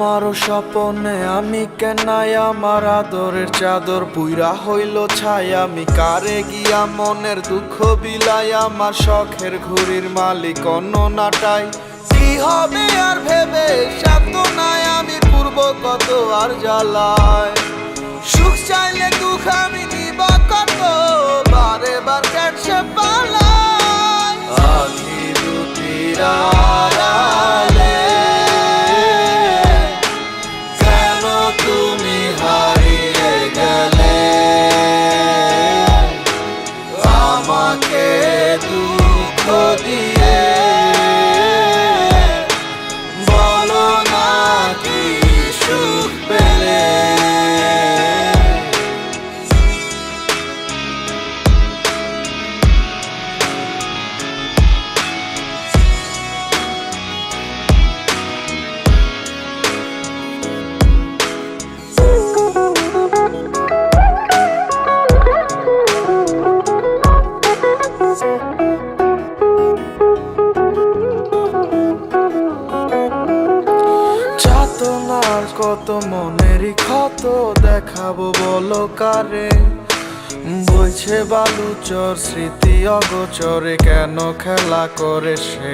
তোমারও স্বপনে আমি কেনাই আমার আদরের চাদর পুইরা হইল ছাই আমি কারে গিয়া মনের দুঃখ বিলাই আমার শখের ঘুড়ির মালিক অন্য নাটাই কি হবে আর ভেবে সান্ত্বনায় আমি পূর্ব কত আর জ্বালায় সুখ চাইলে দুঃখ আমি নিব কত বারে বার কাটছে পালায় আখি দুটির আড়ালে কেন তুমি হারিয়ে গেলে আমাকে দুঃখ দিয়ে বলো না কি সুখ পেলে কত মনেরই ক্ষত দেখাবো বলো কারে বইছে বালুচর স্মৃতি অগোচরে কেন খেলা করে সে